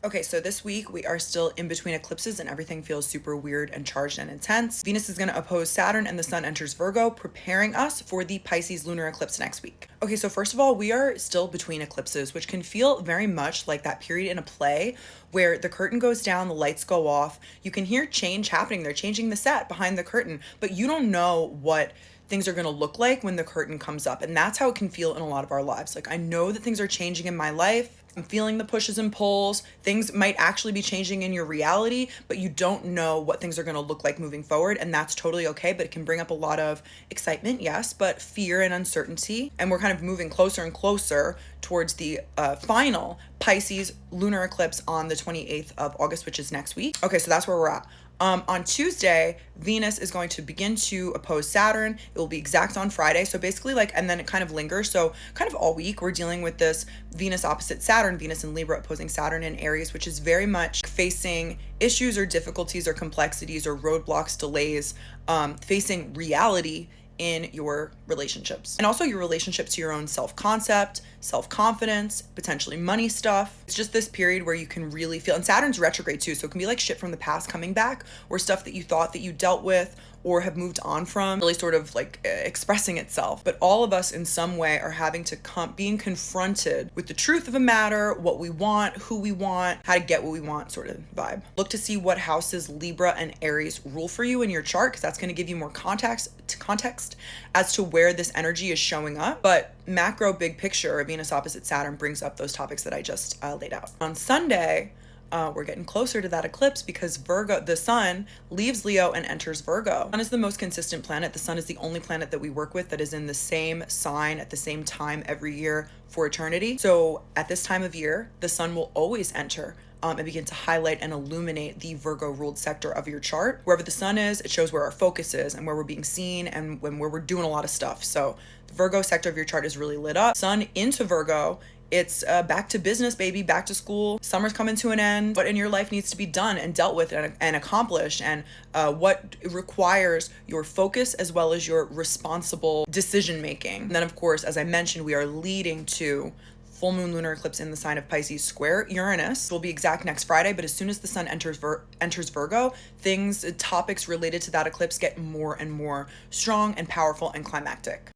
Okay, so this week we are still in between eclipses and everything feels super weird and charged and intense. Venus is going to oppose Saturn and the sun enters Virgo, preparing us for the Pisces lunar eclipse next week. Okay, so first of all, we are still between eclipses, which can feel very much like that period in a play where the curtain goes down, the lights go off. You can hear change happening. They're changing the set behind the curtain, but you don't know what things are going to look like when the curtain comes up. And that's how it can feel in a lot of our lives. Like, I know that things are changing in my life. I'm feeling the pushes and pulls. Things might actually be changing in your reality, but you don't know what things are going to look like moving forward. And that's totally okay. But it can bring up a lot of excitement, yes, but fear and uncertainty. And we're kind of moving closer and closer towards the final Pisces lunar eclipse on the 28th of August, which is next week. Okay, so that's where we're at. On Tuesday, Venus is going to begin to oppose Saturn. It will be exact on Friday. So basically, and then it kind of lingers. So kind of all week, we're dealing with this Venus opposite Saturn, Venus in Libra opposing Saturn in Aries, which is very much facing issues or difficulties or complexities or roadblocks, delays, facing reality in your relationships, and also your relationship to your own self-concept, self-confidence, potentially money stuff. It's just this period where you can really feel, and Saturn's retrograde too, so it can be like shit from the past coming back, or stuff that you thought that you dealt with or have moved on from, really sort of expressing itself. But all of us in some way are having to being confronted with the truth of a matter, what we want, who we want, how to get what we want sort of vibe. Look to see what houses Libra and Aries rule for you in your chart, because that's going to give you more context as to where this energy is showing up. But macro big picture, Venus opposite Saturn brings up those topics that I just laid out. On Sunday, we're getting closer to that eclipse because Virgo, the sun leaves Leo and enters Virgo. The sun is the most consistent planet. The sun is the only planet that we work with that is in the same sign at the same time every year for eternity. So at this time of year, the sun will always enter and begin to highlight and illuminate the Virgo ruled sector of your chart. Wherever the sun is, it shows where our focus is and where we're being seen and where we're doing a lot of stuff. So the Virgo sector of your chart is really lit up. Sun into Virgo, it's back to business, baby, back to school. Summer's coming to an end. What in your life needs to be done and dealt with and accomplished, and what requires your focus as well as your responsible decision making. And then, of course, as I mentioned, we are leading to full moon lunar eclipse in the sign of Pisces square Uranus. It will be exact next Friday, but as soon as the sun enters Virgo, topics related to that eclipse get more and more strong and powerful and climactic.